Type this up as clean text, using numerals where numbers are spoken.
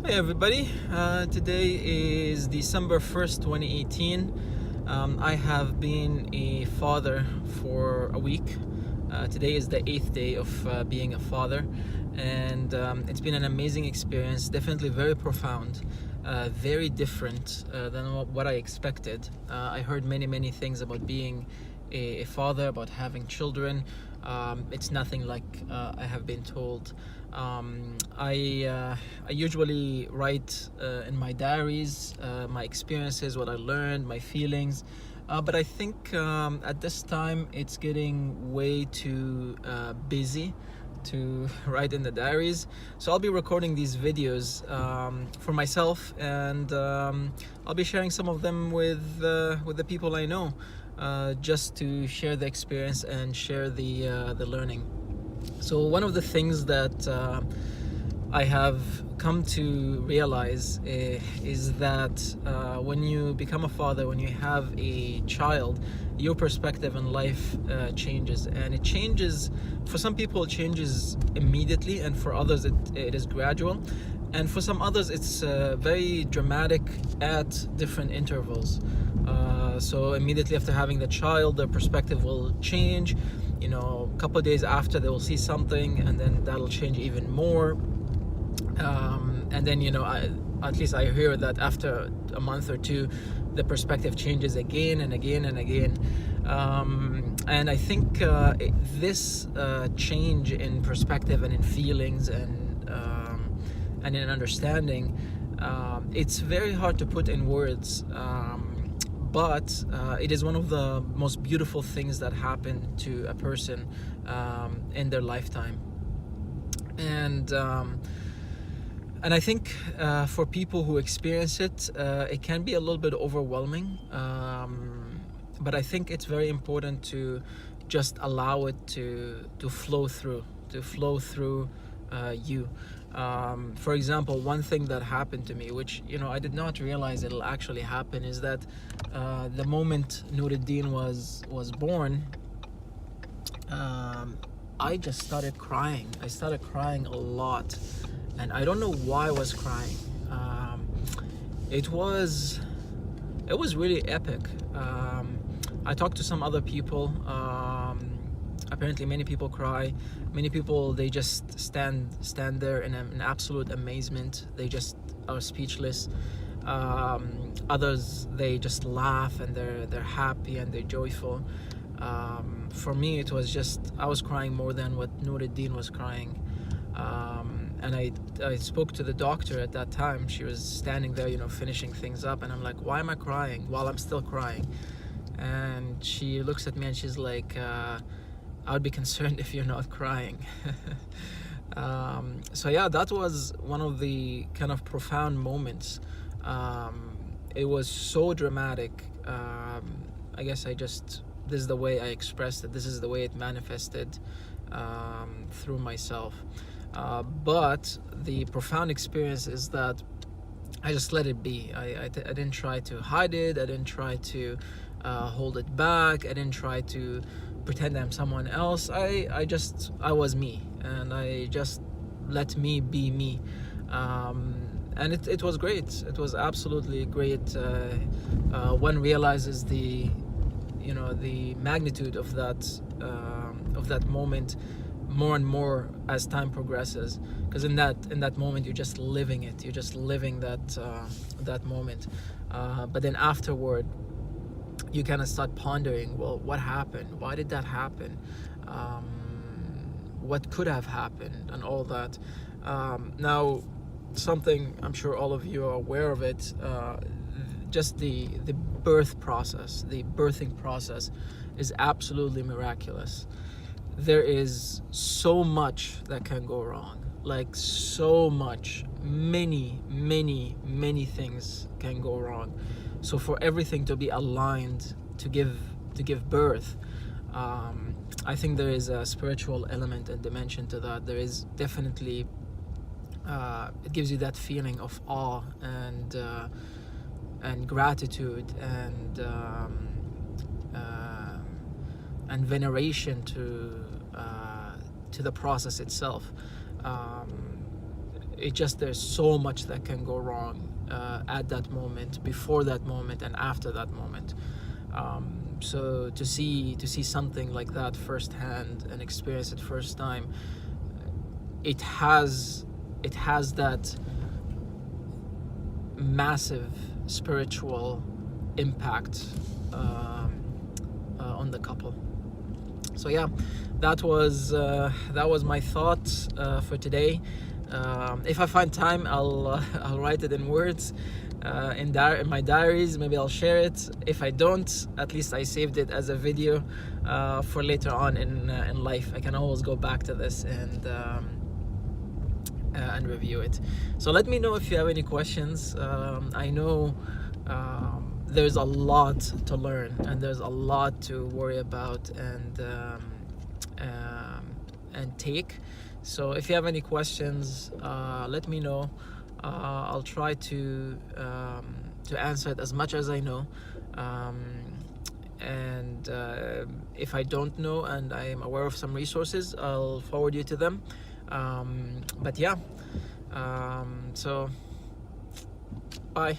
Hey everybody, today is December 1st, 2018. I have been a father for a week. Today is the 8th day of being a father, and it's been an amazing experience, definitely very profound, very different than what I expected. I heard many things about being a father, about having children. It's nothing like I have been told. I usually write in my diaries my experiences, what I learned, my feelings. But I think at this time it's getting way too busy to write in the diaries. So I'll be recording these videos for myself, and I'll be sharing some of them with the people I know, just to share the experience and share the learning. So one of the things that I have come to realize is that when you become a father, when you have a child, your perspective on life changes, and it changes. For some people, it changes immediately, and for others, it is gradual, and for some others, it's very dramatic at different intervals. So immediately after having the child, their perspective will change. You know, a couple of days after, they will see something, and then that'll change even more. And then, at least I hear that after a month or two, the perspective changes again and again and again. And I think this change in perspective and in feelings and in understanding, it's very hard to put in words. But it is one of the most beautiful things that happen to a person in their lifetime. And I think for people who experience it, it can be a little bit overwhelming. But I think it's very important to just allow it to flow through, you. For example, one thing that happened to me, which I did not realize it'll actually happen, is that the moment Nuruddin was born, I just started crying. I started crying a lot, and I don't know why I was crying. It was really epic. I talked to some other people. Apparently, many people cry. Many people, they just stand there in an absolute amazement. They just are speechless. Others, they just laugh, and they're happy and they're joyful. For me, it was just, I was crying more than what Nuruddin was crying. And I spoke to the doctor at that time. She was standing there, finishing things up, and I'm like, why am I crying while I'm still crying? And she looks at me and she's like, I would be concerned if you're not crying. So yeah, that was one of the kind of profound moments. It was so dramatic. I guess this is the way I expressed it. This is the way it manifested through myself. But the profound experience is that I just let it be. I didn't try to hide it. I didn't try to hold it back. I didn't try to pretend I'm someone else. I was me, and I just let me be me. And it was great. It was absolutely great. One realizes the magnitude of that moment more and more as time progresses, because in that moment you're just living it. You're just living that moment. But then afterward, you kind of start pondering, well, what happened? Why did that happen? What could have happened, and all that. Now, something I'm sure all of you are aware of it, just the birthing process is absolutely miraculous. There is so much that can go wrong, like so much, many things can go wrong. So for everything to be aligned to give birth, I think there is a spiritual element and dimension to that. There is definitely, it gives you that feeling of awe and gratitude and veneration to the process itself. it just, there's so much that can go wrong at that moment, before that moment, and after that moment. So to see something like that firsthand and experience it first time, it has that massive spiritual impact on the couple. So yeah, that was my thoughts for today. If I find time, I'll write it in words in my diaries. Maybe I'll share it. If I don't, at least I saved it as a video for later on in life. I can always go back to this and review it. So let me know if you have any questions. I know there's a lot to learn, and there's a lot to worry about and take. So if you have any questions, let me know. I'll try to answer it as much as I know. And if I don't know and I am aware of some resources, I'll forward you to them. But yeah, so bye.